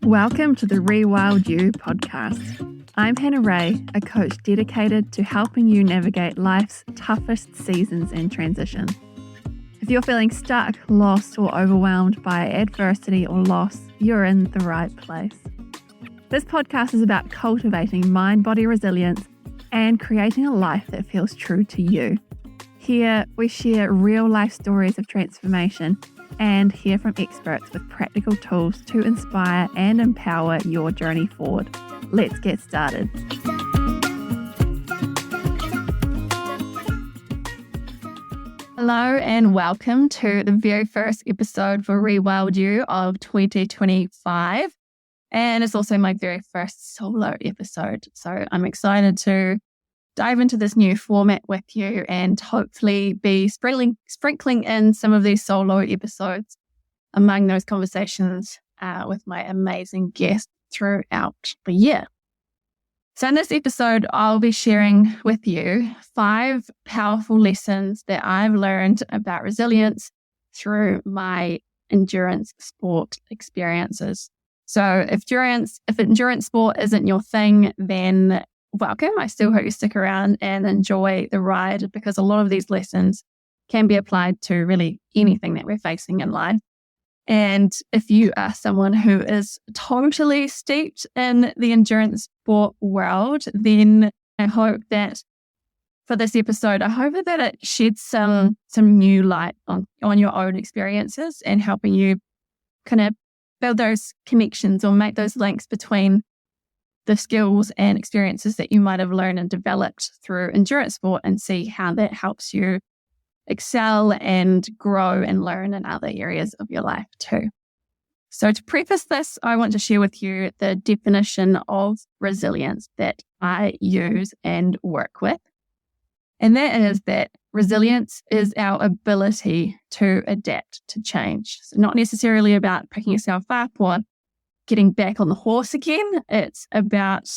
Welcome to the Rewild You podcast. I'm Hannah Ray, a coach dedicated to helping you navigate life's toughest seasons and transition. If you're feeling stuck, lost, or overwhelmed by adversity or loss, you're in the right place. This podcast is about cultivating mind-body resilience and creating a life that feels true to you. Here, we share real-life stories of transformation and hear from experts with practical tools to inspire and empower your journey forward. Let's get started. Hello and welcome to the very first episode for Rewild You of 2025. And it's also my very first solo episode. So I'm excited to dive into this new format with you and hopefully be sprinkling in some of these solo episodes among those conversations with my amazing guests throughout the year. So in this episode, I'll be sharing with you 5 powerful lessons that I've learned about resilience through my endurance sport experiences. So if endurance sport isn't your thing, then welcome. I still hope you stick around and enjoy the ride, because a lot of these lessons can be applied to really anything that we're facing in life. And if you are someone who is totally steeped in the endurance sport world, then I hope that for this episode, I hope that it sheds some new light on your own experiences and helping you kind of build those connections or make those links between the skills and experiences that you might have learned and developed through endurance sport, and see how that helps you excel and grow and learn in other areas of your life too. So to preface this, I want to share with you the definition of resilience that I use and work with. And that is that resilience is our ability to adapt to change. So not necessarily about picking yourself up or getting back on the horse again. It's about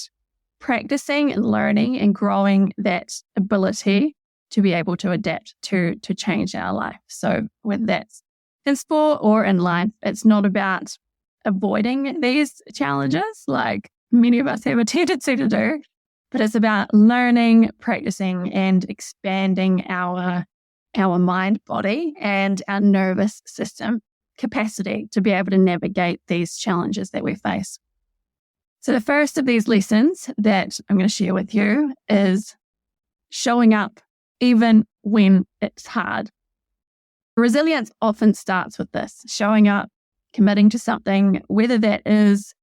practicing and learning and growing that ability to be able to adapt to change our life. So whether that's in sport or in life, it's not about avoiding these challenges like many of us have a tendency to do, but it's about learning, practicing, and expanding our mind, body, and our nervous system capacity to be able to navigate these challenges that we face. So the first of these lessons that I'm going to share with you is showing up even when it's hard. Resilience often starts with this, showing up, committing to something, whether that is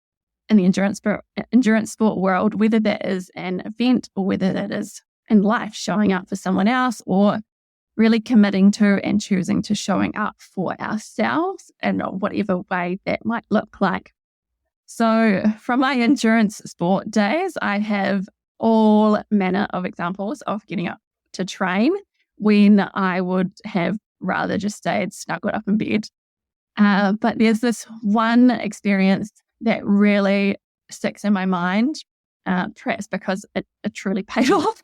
in the endurance sport world, whether that is an event or whether that is in life, showing up for someone else, or really committing to and choosing to showing up for ourselves in whatever way that might look like. So from my endurance sport days, I have all manner of examples of getting up to train when I would have rather just stayed snuggled up in bed. But there's this one experience that really sticks in my mind, perhaps because it truly paid off.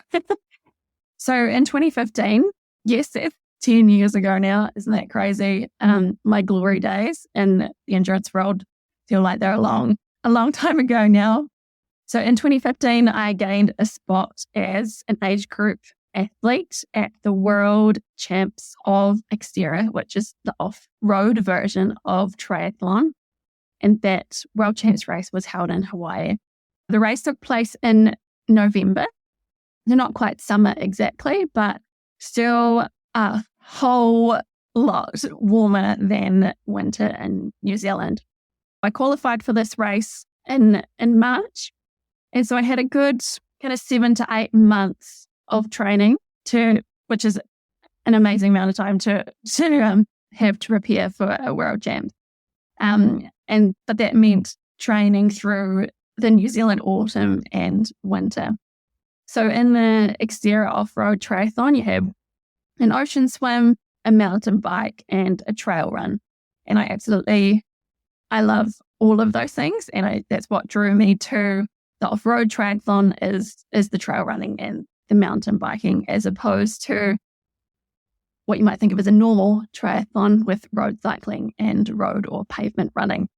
So in 2015, yes, that's 10 years ago now. Isn't that crazy? My glory days in the endurance world feel like they're a long time ago now. So in 2015, I gained a spot as an age group athlete at the World Champs of Xterra, which is the off-road version of triathlon. And that World Champs race was held in Hawaii. The race took place in November. They're not quite summer exactly, but still a whole lot warmer than winter in New Zealand. I qualified for this race in March. And so I had a good kind of 7 to 8 months of training which is an amazing amount of time to have to prepare for a World Champs. But that meant training through the New Zealand autumn and winter. So in the Xterra off-road triathlon, you have an ocean swim, a mountain bike, and a trail run. And I love all of those things. And that's what drew me to the off-road triathlon is the trail running and the mountain biking, as opposed to what you might think of as a normal triathlon with road cycling and road or pavement running.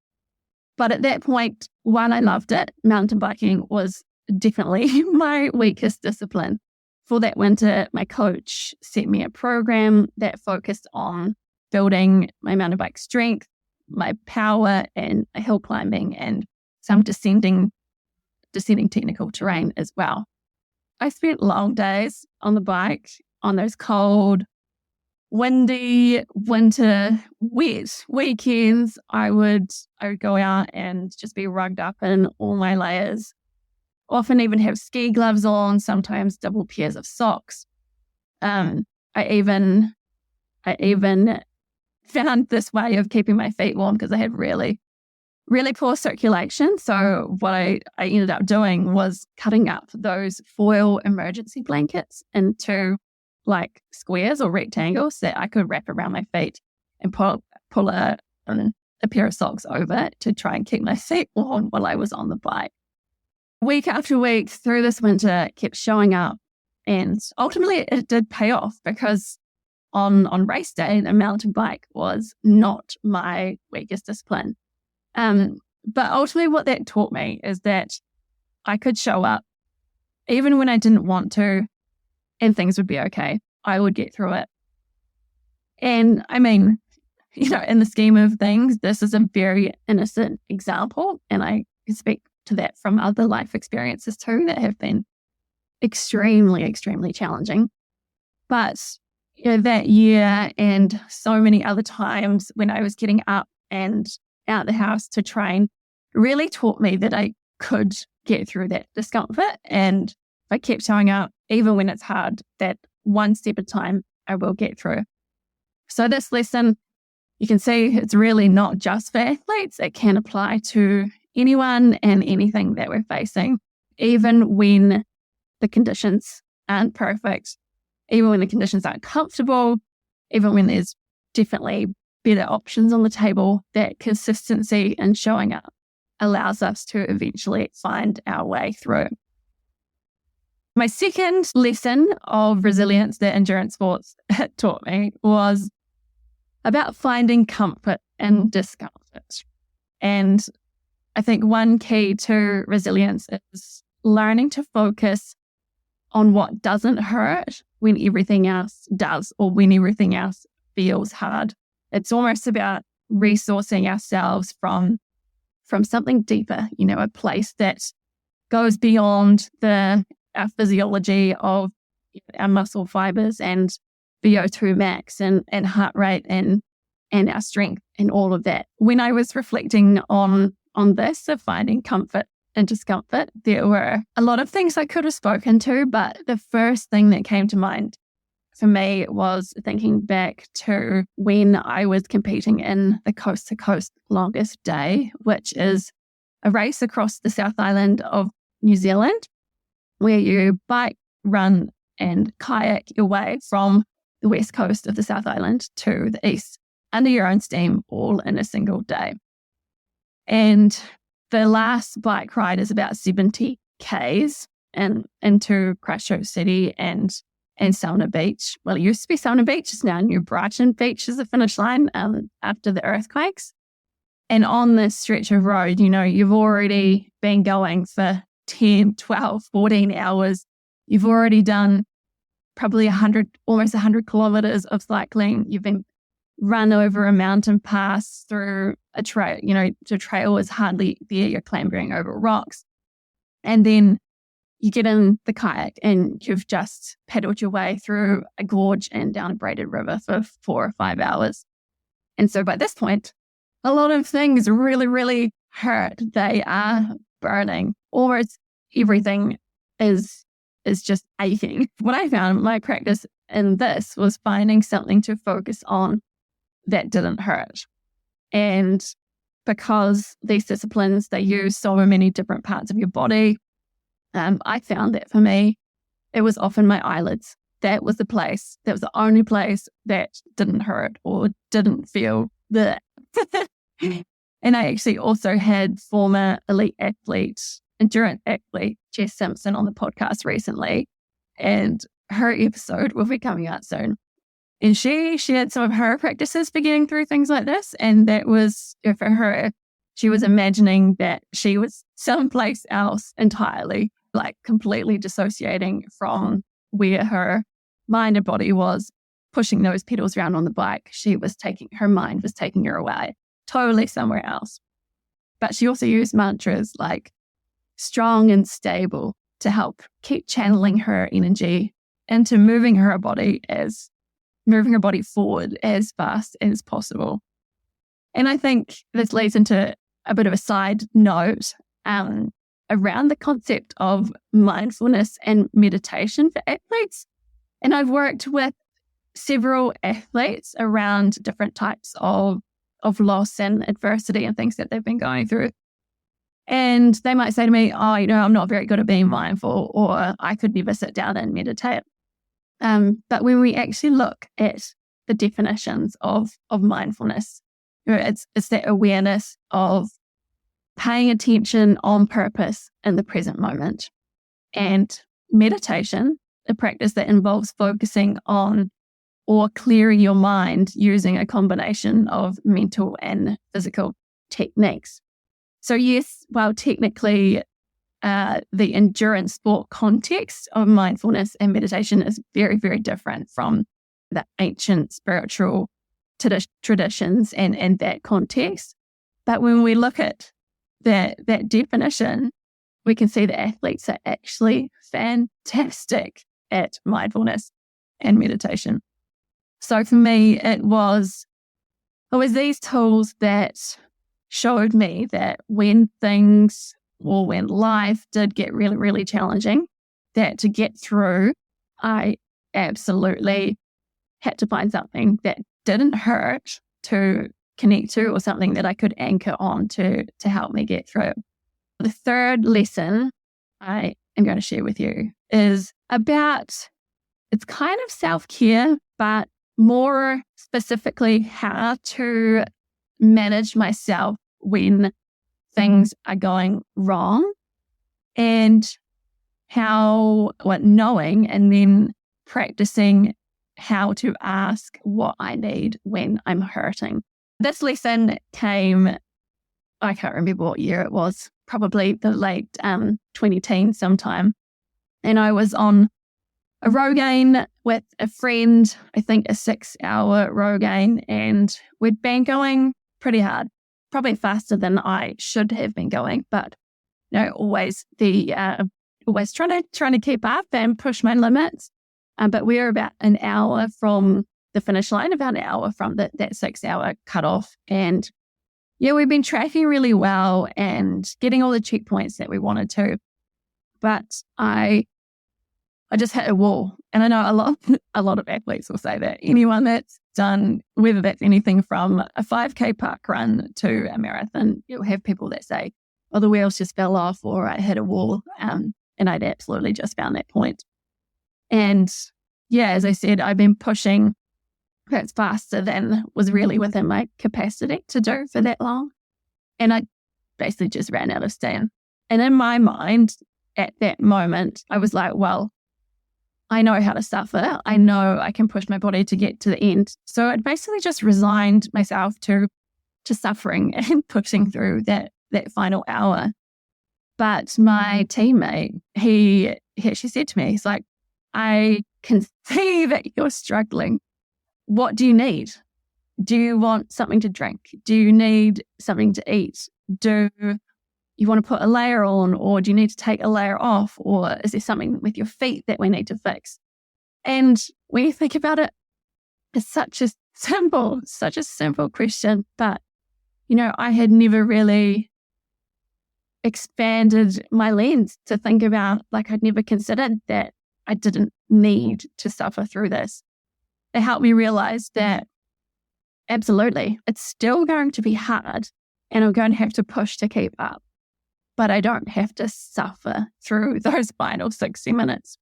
But at that point, while I loved it, mountain biking was definitely my weakest discipline. For that winter, my coach set me a program that focused on building my mountain bike strength, my power, and hill climbing, and some descending technical terrain as well. I spent long days on the bike on those cold, windy, winter, wet weekends. I would go out and just be rugged up in all my layers, often even have ski gloves on, sometimes double pairs of socks. I even found this way of keeping my feet warm because I had really poor circulation. So what I ended up doing was cutting up those foil emergency blankets into like squares or rectangles that I could wrap around my feet and pull a pair of socks over to try and keep my feet warm while I was on the bike. Week after week through this winter, kept showing up, and ultimately it did pay off because on race day, the mountain bike was not my weakest discipline. But ultimately what that taught me is that I could show up even when I didn't want to, and things would be okay. I would get through it. And I mean, in the scheme of things, this is a very innocent example, and I can speak to that from other life experiences too that have been extremely, extremely challenging. But that year and so many other times when I was getting up and out the house to train really taught me that I could get through that discomfort. And if I kept showing up, even when it's hard, that one step at a time, I will get through. So this lesson, you can see it's really not just for athletes. It can apply to anyone and anything that we're facing, even when the conditions aren't perfect, even when the conditions aren't comfortable, even when there's definitely better options on the table. That consistency in showing up allows us to eventually find our way through. My second lesson of resilience that endurance sports taught me was about finding comfort in discomfort. And I think one key to resilience is learning to focus on what doesn't hurt when everything else does, or when everything else feels hard. It's almost about resourcing ourselves from something deeper, a place that goes beyond our physiology of our muscle fibers and VO2 max and heart rate and our strength and all of that. When I was reflecting on this, of finding comfort and discomfort, there were a lot of things I could have spoken to, but the first thing that came to mind for me was thinking back to when I was competing in the Coast to Coast Longest Day, which is a race across the South Island of New Zealand, where you bike, run, and kayak your way from the west coast of the South Island to the east under your own steam, all in a single day. And the last bike ride is about 70 Ks into Christchurch City and Salmon Beach. Well, it used to be Salmon Beach, it's now New Brighton Beach is the finish line after the earthquakes. And on this stretch of road, you've already been going for 10, 12, 14 hours. You've already done probably almost 100 kilometers of cycling. You've been run over a mountain pass through a trail. The trail is hardly there. You're clambering over rocks. And then you get in the kayak and you've just paddled your way through a gorge and down a braided river for 4 or 5 hours. And so by this point, a lot of things really, really hurt. They are burning. Almost everything is just aching. What I found, my practice in this was finding something to focus on that didn't hurt. And because these disciplines, they use so many different parts of your body, I found that for me, it was often my eyelids. That was the only place that didn't hurt or didn't feel the. And I actually also had former elite athlete, endurance athlete, Jess Simpson on the podcast recently, and her episode will be coming out soon. And she shared some of her practices for getting through things like this. And that was, for her, she was imagining that she was someplace else entirely, like completely dissociating from where her mind and body was, pushing those pedals around on the bike. Her mind was taking her away, totally somewhere else. But she also used mantras like strong and stable to help keep channeling her energy into moving her body forward as fast as possible. And I think this leads into a bit of a side note around the concept of mindfulness and meditation for athletes. And I've worked with several athletes around different types of loss and adversity and things that they've been going through. And they might say to me, oh, I'm not very good at being mindful, or I could never sit down and meditate. But when we actually look at the definitions of mindfulness, it's that awareness of paying attention on purpose in the present moment. And meditation, a practice that involves focusing on or clearing your mind using a combination of mental and physical techniques. So yes, while technically the endurance sport context of mindfulness and meditation is very, very different from the ancient spiritual traditions and that context. But when we look at that definition, we can see that athletes are actually fantastic at mindfulness and meditation. So for me, it was these tools that showed me that when things or when life did get really, really challenging, that to get through, I absolutely had to find something that didn't hurt to connect to, or something that I could anchor on to help me get through. The third lesson I am going to share with you is about, it's kind of self-care, but more specifically how to manage myself when things are going wrong, and knowing and then practicing how to ask what I need when I'm hurting. This lesson came, I can't remember what year it was, probably the late 2010s sometime. And I was on a Rogaine with a friend, I think a 6-hour Rogaine, and we'd been going pretty hard, probably faster than I should have been going, but always trying to keep up and push my limits. But we were about an hour from the finish line, about an hour from that 6-hour cutoff. And yeah, we've been tracking really well and getting all the checkpoints that we wanted to. But I just hit a wall. And I know a lot of athletes will say that. Anyone that's done, whether that's anything from a 5K park run to a marathon, you'll have people that say, oh, the wheels just fell off, or I hit a wall. And I'd absolutely just found that point. And yeah, as I said, I've been pushing perhaps faster than was really within my capacity to do for that long. And I basically just ran out of steam. And in my mind, at that moment, I was like, well, I know how to suffer. I know I can push my body to get to the end. So I basically just resigned myself to suffering and pushing through that final hour. But my teammate, he actually said to me, he's like, I can see that you're struggling. What do you need? Do you want something to drink? Do you need something to eat? Do you want to put a layer on, or do you need to take a layer off? Or is there something with your feet that we need to fix? And when you think about it, it's such a simple question. But, I had never really expanded my lens to think about, I'd never considered that I didn't need to suffer through this. It helped me realize that absolutely, it's still going to be hard and I'm going to have to push to keep up, but I don't have to suffer through those final 60 minutes.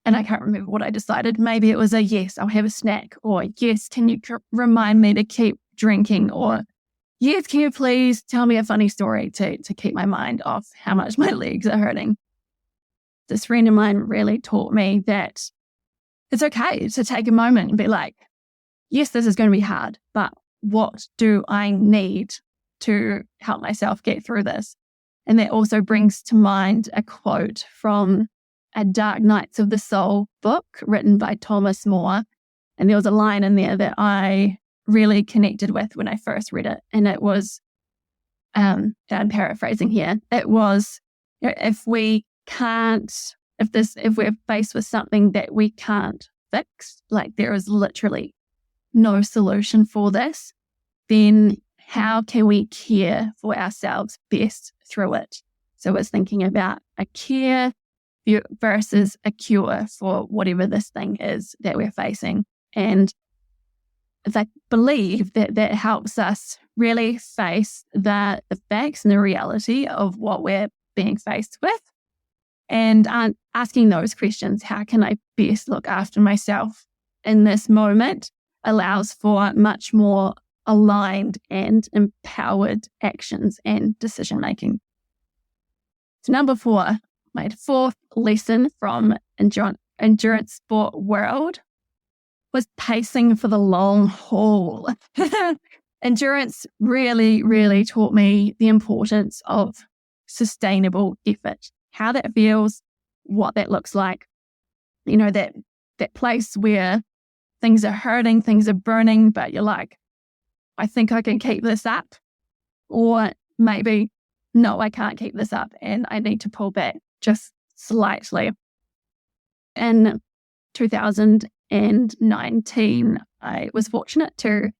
And I can't remember what I decided. Maybe it was a yes, I'll have a snack, or yes, can you remind me to keep drinking, or yes, can you please tell me a funny story to keep my mind off how much my legs are hurting. This friend of mine really taught me that it's okay to take a moment and be like, yes, this is going to be hard, but what do I need to help myself get through this? And that also brings to mind a quote from a Dark Nights of the Soul book written by Thomas More. And there was a line in there that I really connected with when I first read it. And it was, I'm paraphrasing here, it was, if we're faced with something that we can't fix, like there is literally no solution for this, then how can we care for ourselves best through it? So it's thinking about a care versus a cure for whatever this thing is that we're facing. And I believe that that helps us really face the facts and the reality of what we're being faced with. And asking those questions, how can I best look after myself in this moment, allows for much more aligned and empowered actions and decision making. So number 4, my 4th lesson from endurance sport world was pacing for the long haul. Endurance really, really taught me the importance of sustainable effort, how that feels, what that looks like. You know, that place where things are hurting, things are burning, but you're like, I think I can keep this up. Or maybe, no, I can't keep this up and I need to pull back just slightly. In 2019, I was fortunate to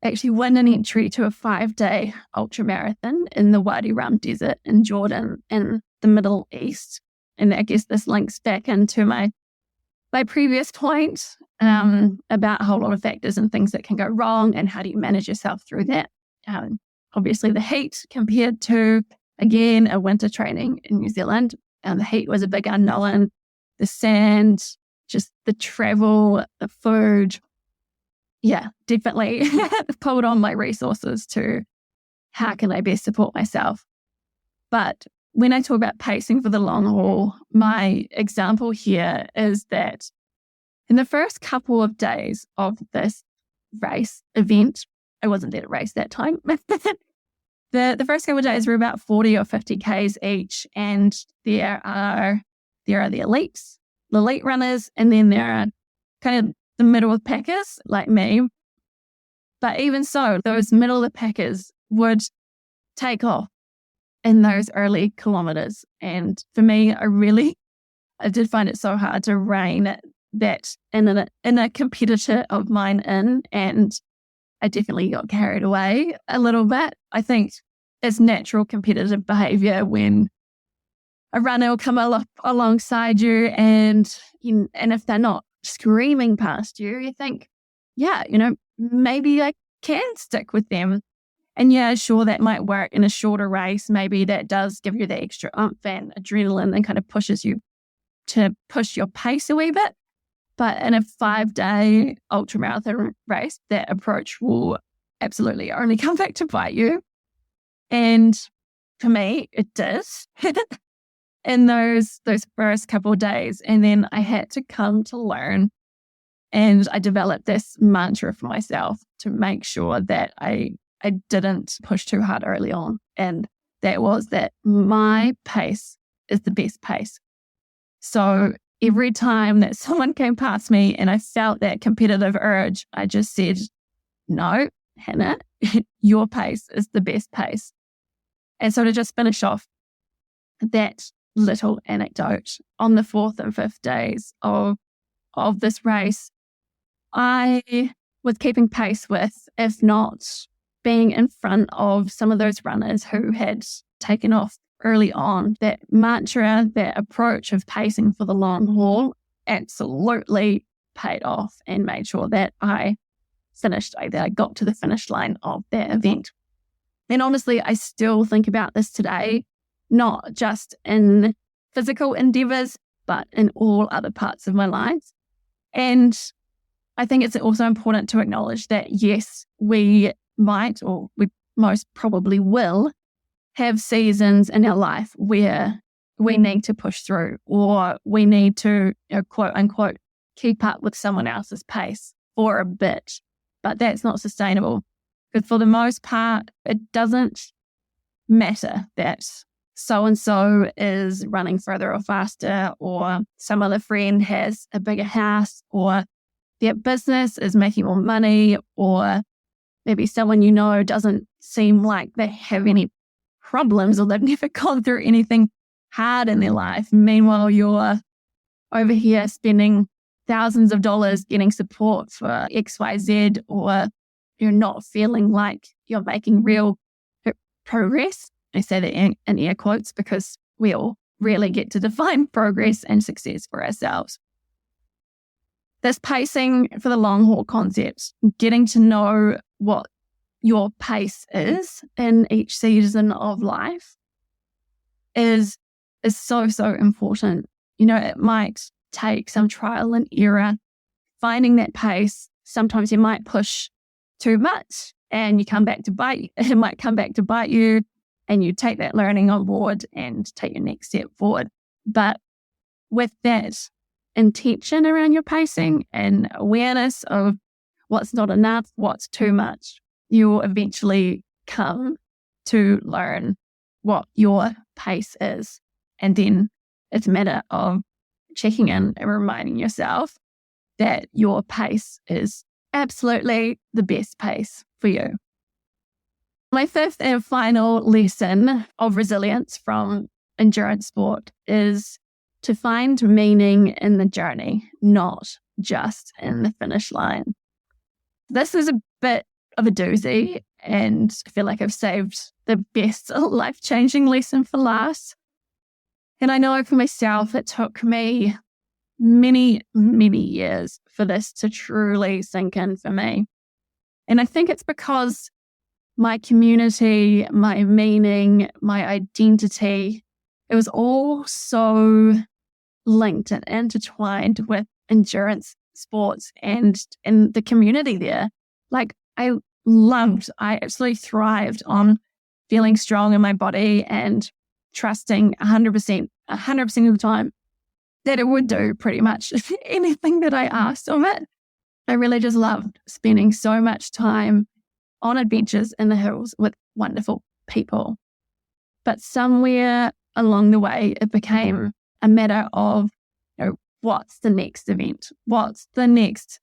actually win an entry to a 5-day ultramarathon in the Wadi Rum Desert in Jordan in the Middle East. And I guess this links back into my previous point about a whole lot of factors and things that can go wrong and how do you manage yourself through that. Obviously the heat compared to, again, a winter training in New Zealand. The heat was a big unknown. The sand, just the travel, the food. Yeah, definitely pulled on my resources to how can I best support myself. But when I talk about pacing for the long haul, my example here is that in the first couple of days of this race event, I wasn't there to race that time. The first couple of days were about 40 or 50 Ks each, and there are the elites, the elite runners, and then there are kind of the middle of the packers like me. But even so, those middle of the packers would take off in those early kilometers. And for me, I did find it so hard to rein that in a competitor of mine in, and I definitely got carried away a little bit. I think it's natural competitive behavior when a runner will come alongside you and if they're not screaming past you, you think, yeah, maybe I can stick with them. And yeah, sure, that might work in a shorter race. Maybe that does give you the extra oomph and adrenaline and kind of pushes you to push your pace a wee bit. But in a 5-day ultramarathon race, that approach will absolutely only come back to bite you. And for me, it did in those first couple of days. And then I had to come to learn, and I developed this mantra for myself to make sure that I didn't push too hard early on. And that was that my pace is the best pace. So every time that someone came past me and I felt that competitive urge, I just said, no, Hannah, your pace is the best pace. And so to just finish off that little anecdote, on the 4th and 5th days of this race, I was keeping pace with, if not being in front of some of those runners who had taken off early on. That mantra, that approach of pacing for the long haul absolutely paid off and made sure that I got to the finish line of that event. And honestly, I still think about this today, not just in physical endeavors, but in all other parts of my life. And I think it's also important to acknowledge that, yes, we might, or we most probably will, have seasons in our life where we need to push through, or we need to, quote unquote, keep up with someone else's pace for a bit. but that's not sustainable. Because for the most part, it doesn't matter that so-and-so is running further or faster, or some other friend has a bigger house, or their business is making more money, or maybe someone you know doesn't seem like they have any problems or they've never gone through anything hard in their life. Meanwhile, you're over here spending thousands of dollars getting support for XYZ, or you're not feeling like you're making real progress. I say that in air quotes because we all really get to define progress and success for ourselves. This pacing for the long haul concept, getting to know what your pace is in each season of life is so, so important. You know, it might take some trial and error, finding that pace. Sometimes you might push too much and you come back to bite. It might come back to bite you, and you take that learning on board and take your next step forward. But with that intention around your pacing and awareness of what's not enough, what's too much, you'll eventually come to learn what your pace is. And then it's a matter of checking in and reminding yourself that your pace is absolutely the best pace for you. My fifth and final lesson of resilience from endurance sport is to find meaning in the journey, not just in the finish line. This is a bit of a doozy, and I feel like I've saved the best life-changing lesson for last. And I know for myself, it took me many, many years for this to truly sink in for me. And I think it's because my community, my meaning, my identity, it was all so linked and intertwined with endurance sports and the community there. Like I absolutely thrived on feeling strong in my body and trusting 100% of the time that it would do pretty much anything that I asked of it. I really just loved spending so much time on adventures in the hills with wonderful people. But somewhere along the way, it became a matter of, what's the next event? What's the next?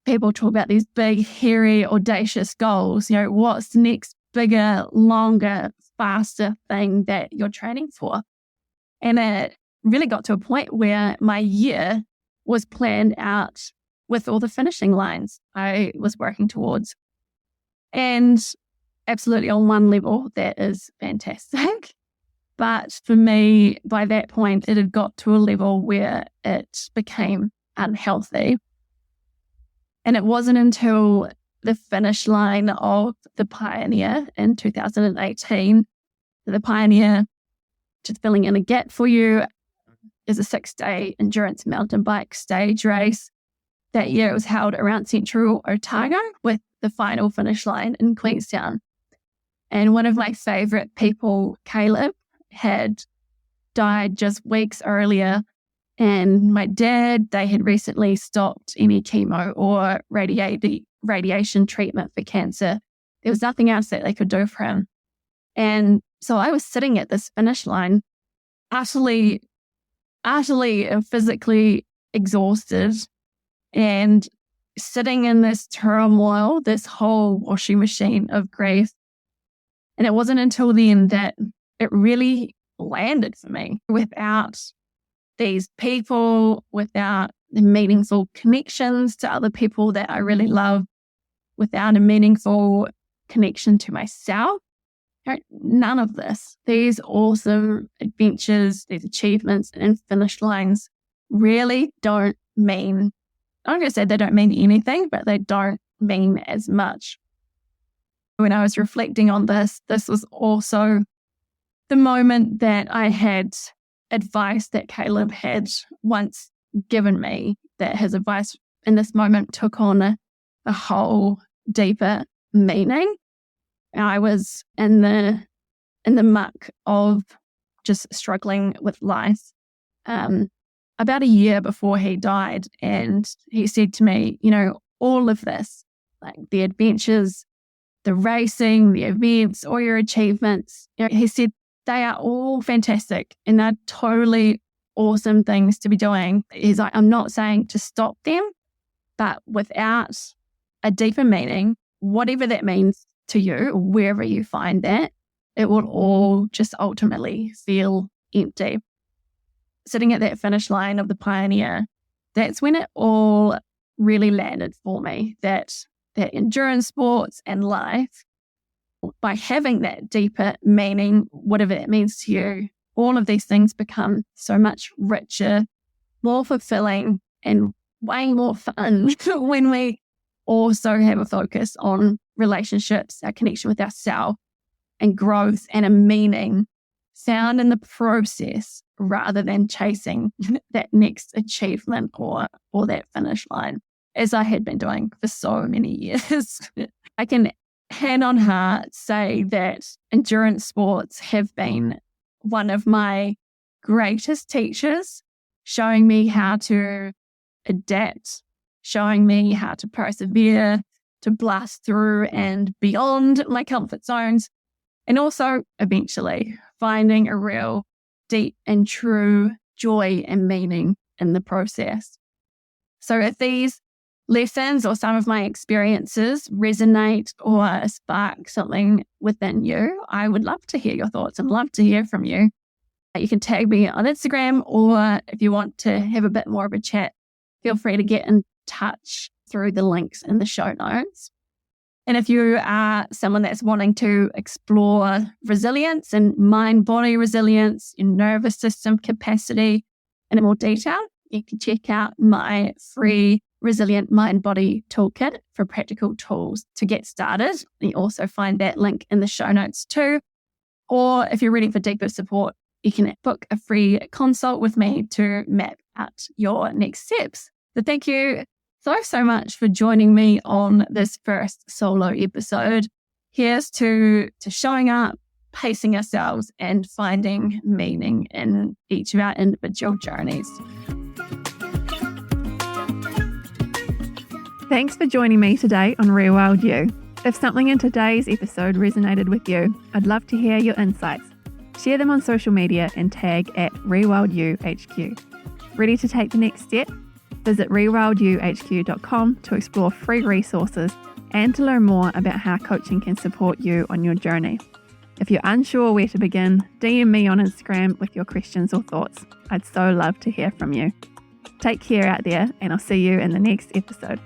People talk about these big, hairy, audacious goals. What's the next bigger, longer, faster thing that you're training for? And it really got to a point where my year was planned out with all the finishing lines I was working towards. And absolutely on one level, that is fantastic. But for me, by that point, it had got to a level where it became unhealthy. And it wasn't until the finish line of the Pioneer in 2018, the Pioneer, just filling in a gap for you, is a 6-day endurance mountain bike stage race. That year it was held around central Otago with the final finish line in Queenstown. And one of my favorite people, Caleb, had died just weeks earlier. And my dad, they had recently stopped any chemo or radiation treatment for cancer. There was nothing else that they could do for him. And so I was sitting at this finish line, utterly and physically exhausted, and sitting in this turmoil, this whole washing machine of grief. And it wasn't until then that it really landed for me. Without these people, without the meaningful connections to other people that I really love, without a meaningful connection to myself, none of this, these awesome adventures, these achievements and finish lines really don't mean, I'm going to say they don't mean anything, but they don't mean as much. When I was reflecting on this was also the moment that I had advice that Caleb had once given me, that his advice in this moment took on a whole deeper meaning. I was in the muck of just struggling with life about a year before he died, and he said to me, all of this, like the adventures, the racing, the events, all your achievements. He said they are all fantastic and they're totally awesome things to be doing. He's like, I'm not saying to stop them, but without a deeper meaning, whatever that means to you, or wherever you find that, it will all just ultimately feel empty. Sitting at that finish line of the Pioneer, that's when it all really landed for me, that endurance sports and life, by having that deeper meaning, whatever that means to you, all of these things become so much richer, more fulfilling, and way more fun when we also have a focus on relationships, our connection with ourselves, and growth and a meaning found in the process rather than chasing that next achievement or that finish line, as I had been doing for so many years. I can hand on heart say that endurance sports have been one of my greatest teachers, showing me how to adapt, showing me how to persevere, to blast through and beyond my comfort zones, and also eventually finding a real deep and true joy and meaning in the process. So if these lessons or some of my experiences resonate or spark something within you, I would love to hear your thoughts and love to hear from you. You can tag me on Instagram, or if you want to have a bit more of a chat, feel free to get in touch through the links in the show notes. And if you are someone that's wanting to explore resilience and mind-body resilience, your nervous system capacity in more detail, you can check out my free Resilient Mind-Body Toolkit for practical tools to get started. You also find that link in the show notes too. Or if you're ready for deeper support, you can book a free consult with me to map out your next steps. So thank you so much for joining me on this first solo episode. Here's to showing up, pacing ourselves, and finding meaning in each of our individual journeys. Thanks for joining me today on Rewild You. If something in today's episode resonated with you, I'd love to hear your insights. Share them on social media and tag at Rewild You HQ. Ready to take the next step? Visit rewildyouhq.com to explore free resources and to learn more about how coaching can support you on your journey. If you're unsure where to begin, DM me on Instagram with your questions or thoughts. I'd so love to hear from you. Take care out there, and I'll see you in the next episode.